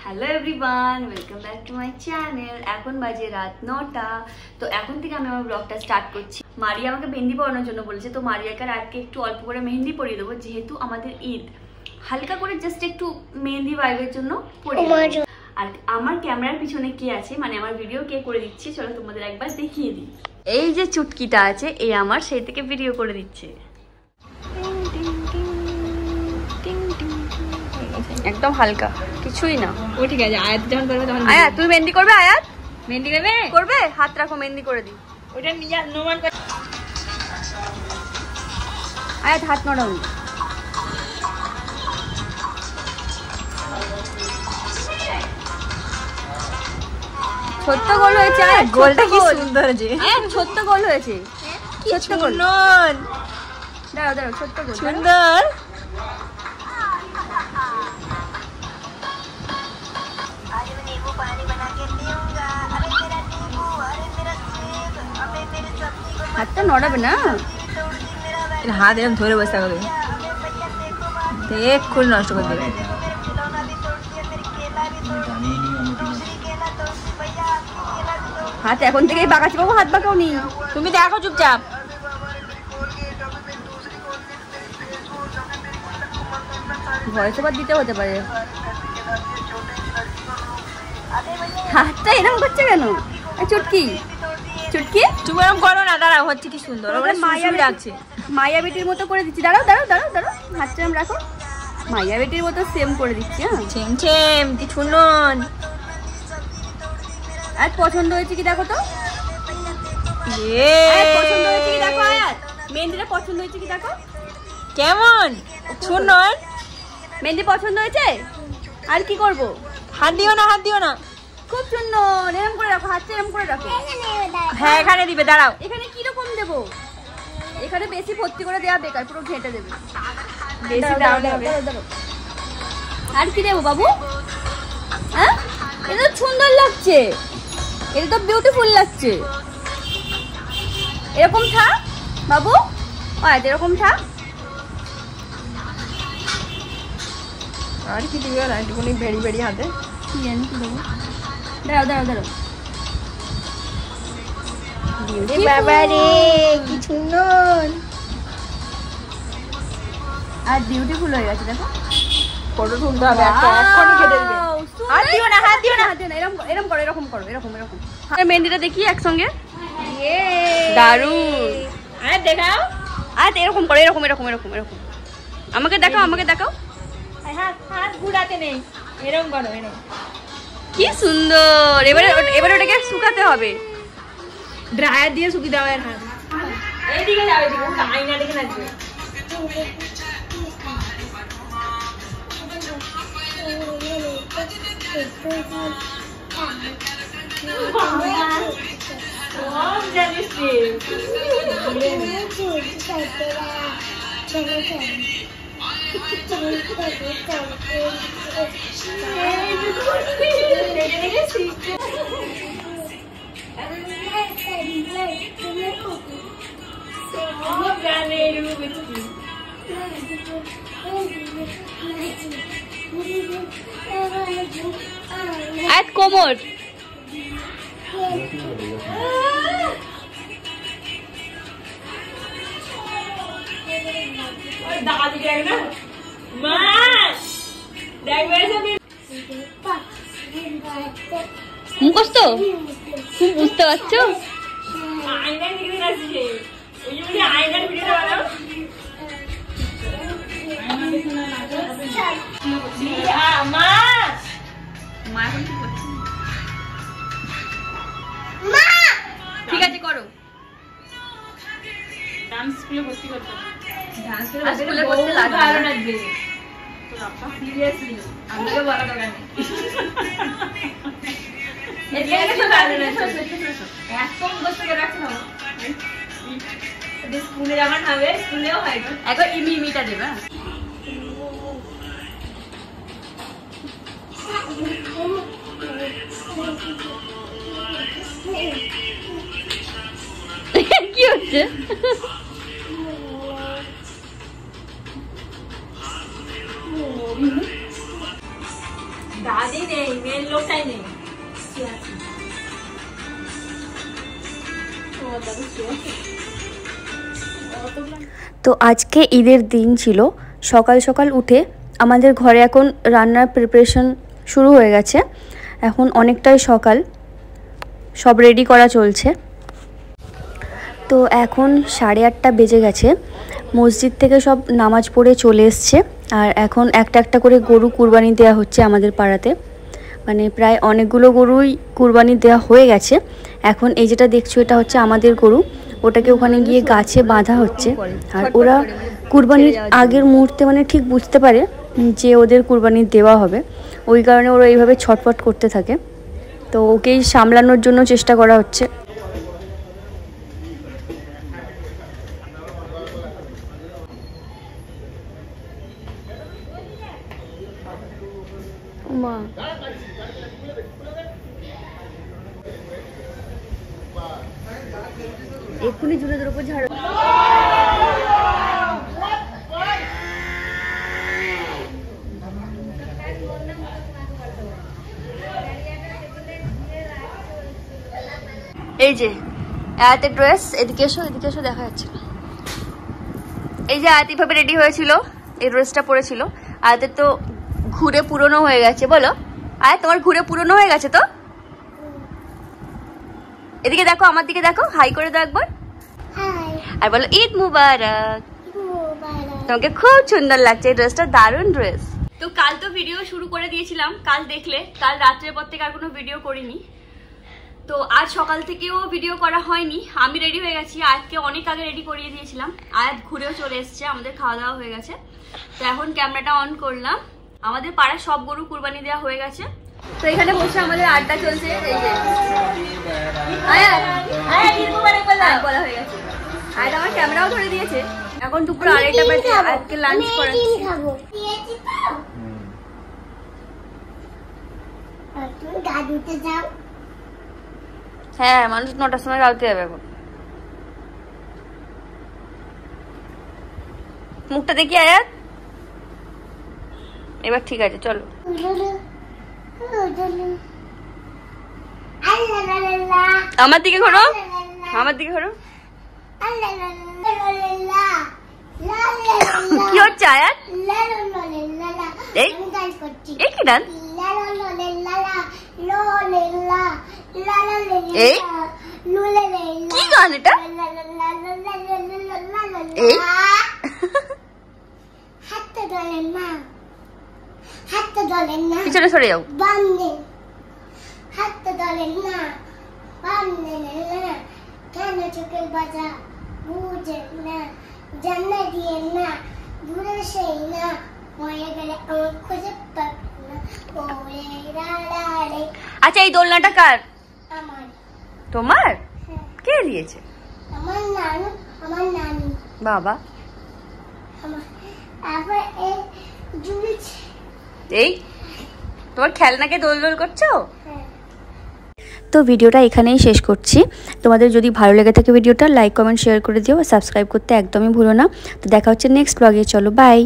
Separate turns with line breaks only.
Hello everyone, welcome back to my channel. এখন বাজে রাত 9টা। তো এখন থেকে আমি আমার ব্লগটা স্টার্ট করছি। মারিয়া আমাকে মেহেন্দি পরানোর জন্য বলেছে, তো মারিয়াকে আজকে একটু অল্প করে মেহেন্দি পরিয়ে দেবো, যেহেতু আমাদের ঈদ। হালকা করে জাস্ট একটু মেহেন্দি ভাইবের জন্য পরিয়ে দেবো। আর আমার ক্যামেরার পিছনে কে আছে, মানে আমার ভিডিও কে করে দিচ্ছে, চলো তোমাদের একবার দেখিয়ে দিই। এই যে চুটকিটা আছে, এই আমার সেই থেকে ভিডিও করে দিচ্ছে। একদম হালকা, কিছুই না।
ও ঠিক আছে, আয়াত যখন করবে তখন
আয়াত তুমি মেহেন্দি করবে? আয়াত
মেহেন্দি দেবে,
করবে? হাত রাখো, মেহেন্দি করে দিই।
ওটা নিয়ে নোমান করে।
আয়াত হাত নড়াও। ছোট্ট গোল হয়েছে। আয়াত
গোলটা কি সুন্দর যে।
আয়াত ছোট্ট গোল হয়েছে, ছোট্ট গোল।
নন
দাঁড়াও দাঁড়াও, ছোট্ট গোল
সুন্দর।
হাতটা নড়াবে না।
হাত এরকম ধরে বসে থাকবে, দেখ খুল নষ্ট করে দেবে।
হাত এখন থেকেই বাঁকাচ্ছি বাবু, হাত বাঁকাও নি।
তুমি দেখো চুপচাপ।
ভয়েস ওভার দিতে হতে পারে। হাতটা এরকম করছে কেন? চুটকি চুটকি
চুপ এরকম করো না, দাঁড়াও, হচ্ছে কি সুন্দর। ওরা মায়া লাগছে,
মায়া বেটির মতো করে দিচ্ছি। দাঁড়াও দাঁড়াও দাঁড়াও দাঁড়াও, হাতটা এরকম রাখো। মায়া বেটির মতো সেম করে দিচ্ছি। হ্যাঁ,
ছেম ছেম কি সুন্দর।
আজ পছন্দ হয়েছে কি দেখো তো। পছন্দ হয়েছে কি দেখো। আয়াত মেহেন্দিটা পছন্দ হয়েছে কি দেখো।
কেমন সুন্দর
মেহেন্দি পছন্দ হয়েছে। আর কি করব?
হাত দিও না, হাত দিও না।
খুব সুন্দর, এরকম করে রাখো, হাতটা এরকম করে রাখো।
হ্যাঁ এখানে দিবে, দাঁড়াও।
এখানে কি রকম দেবো? এখানে বেশি ভর্তি করে দেওয়া বেকার, পুরো ঘেঁটে দেবে। বেশি দাও হবে। আর কি দেবো বাবু? হ্যাঁ, এটা তো সুন্দর লাগছে, এটা তো বিউটিফুল লাগছে। এরকম থাক বাবু, আয় এরকম থাক।
আর কি দিবে না, একটুখানি বেড়ি বেড়ি হাতে।
কি জানি কি দেবো। দাঁড়াও দাঁড়াও দাঁড়াও।
বাবা রে কি সুন্দর।
আর বিউটিফুল হয়ে গেছে দেখো।
ফটো তুলতে হবে, এখনই কেটে দিবে। হাত দিও না, হাত দিও না,
হাত দিও না। এরকম এরকম করো, এরকম করো, এরকম এরকম। আর মেহেন্দিটা দেখি একসঙ্গে। দারুণ।
আরে দেখাও।
আর এরকম করো, এরকম এরকম এরকম এরকম। আমাকে দেখাও, আমাকে দেখাও।
হাত হাত ঘুরাতে নেই, এরকম করো, এরকম।
কি সুন্দর। এবারে এবারে ওটাকে শুকাতে হবে।
ড্রায়ার দিয়ে শুকিয়ে দাও এর হাত। এইদিকে যাও, এদিকে আয়না দেখে নাচবে। সব জানিস রে।
আর কোমর মুখস্থ তুমি বুঝতে পারছো? ঠিক আছে করো।
ডান্স স্কুলে ভর্তি করতে, ডান্স
স্কুলে করতে লাগবে।
ভালো লাগবে তো আপা, সিরিয়াসলি আমাকে বলা দরকার নেই। এদিকে তো ভালো না, একদম বসে করে রাখতে হবে। স্কুলে যখন হবে, স্কুলেও হয় না,
একবার ইমি ইমিটা দেবে। কি হচ্ছে?
দাদি নেই, নেই, মেন লোকটাই নেই।
তো আজকে ঈদের দিন ছিল। সকাল সকাল উঠে আমাদের ঘরে এখন রান্নার প্রিপারেশন শুরু হয়ে গেছে। এখন অনেকটাই সকাল, সব রেডি করা চলছে। তো এখন 8:30 বেজে গেছে। মসজিদ থেকে সব নামাজ পড়ে চলে এসছে। আর এখন একটা একটা করে গরু কুরবানি দেওয়া হচ্ছে আমাদের পাড়াতে। মানে প্রায় অনেকগুলো গরুই কুরবানি দেওয়া হয়ে গেছে। এখন এই যেটা দেখছো এটা হচ্ছে আমাদের গরু, ওটাকে ওখানে গিয়ে গাছে বাঁধা হচ্ছে। আর ওরা কুরবানির আগের মুহূর্তে মানে ঠিক বুঝতে পারে যে ওদের কুরবানি দেওয়া হবে, ওই কারণে ওরা এইভাবে ছটফট করতে থাকে। তো ওকেই সামলানোর জন্য চেষ্টা করা হচ্ছে। মা এক্ষুনি জুলেদের উপর ঝাড়। এই যে আয়াতের ড্রেস, এদিকে এসো দেখা যাচ্ছে না। এই যে আয়াত এভাবে রেডি হয়েছিল, এই ড্রেসটা পরেছিল। আয়াতের তো ঘুরে পুরনো হয়ে গেছে। বলো আয়াত, তোমার ঘুরে পুরনো হয়ে গেছে তো? এদিকে দেখো, আমার দিকে দেখো, হাই করে দাও একবার। আর বলো ঈদ মুবারক। তোমাকে খুব সুন্দর লাগছে, এই ড্রেসটা দারুণ ড্রেস। তো কাল তো ভিডিও শুরু করে দিয়েছিলাম, কাল দেখলে। কাল রাত্রের পর থেকে আর কোনো ভিডিও করিনি। তো আজ সকাল থেকেও ভিডিও করা হয়নি। আমি রেডি হয়ে গেছি, আজকে অনেক আগে রেডি করিয়ে দিয়েছিলাম। আয়াত ঘুরেও চলে এসছে, আমাদের খাওয়া দাওয়া হয়ে গেছে। তো এখন ক্যামেরাটা অন করলাম। আমাদের পাড়ার সব গরু কুরবানি দেওয়া হয়ে গেছে। তো এখানে বসে আমাদের আড্ডা চলছে। এই যে বলা হয়ে গেছে। আয়াত আমার ক্যামেরাও ধরে দিয়েছে। এখন দুপুর 2:30 বাজে, আজকে লাঞ্চ করে হ্যাঁ, মানুষ 9টার সময় গাওতে যাবে। এখন মুখটা দেখি আয়াত, এবার ঠিক আছে চলো। আমার দিকে ঘোরো, আমার দিকে ঘোরো। কি হচ্ছে আয়াত? এই কি গান? এই কি গান এটা? এই পিছনে সরে যাও। কেন চোখের বাজা বুঝে না, জানা দিয়ে না, দূরে সেই না, মরে গেলে আমার খুঁজে পাবে না। আচ্ছা, এই দোলনাটা কার? আমার। তোমার? কে দিয়েছে? আমার নানু, আমার নানি। বাবা এই তোমার খেলনাকে দোল দোল করছো? তো ভিডিওটা এখানেই শেষ করছি। তোমাদের যদি ভালো লেগে থাকে ভিডিওটা, লাইক কমেন্ট শেয়ার করে দিও। সাবস্ক্রাইব করতে একদমই ভুলো না। তো দেখা হচ্ছে নেক্সট ব্লগে। চলো বাই।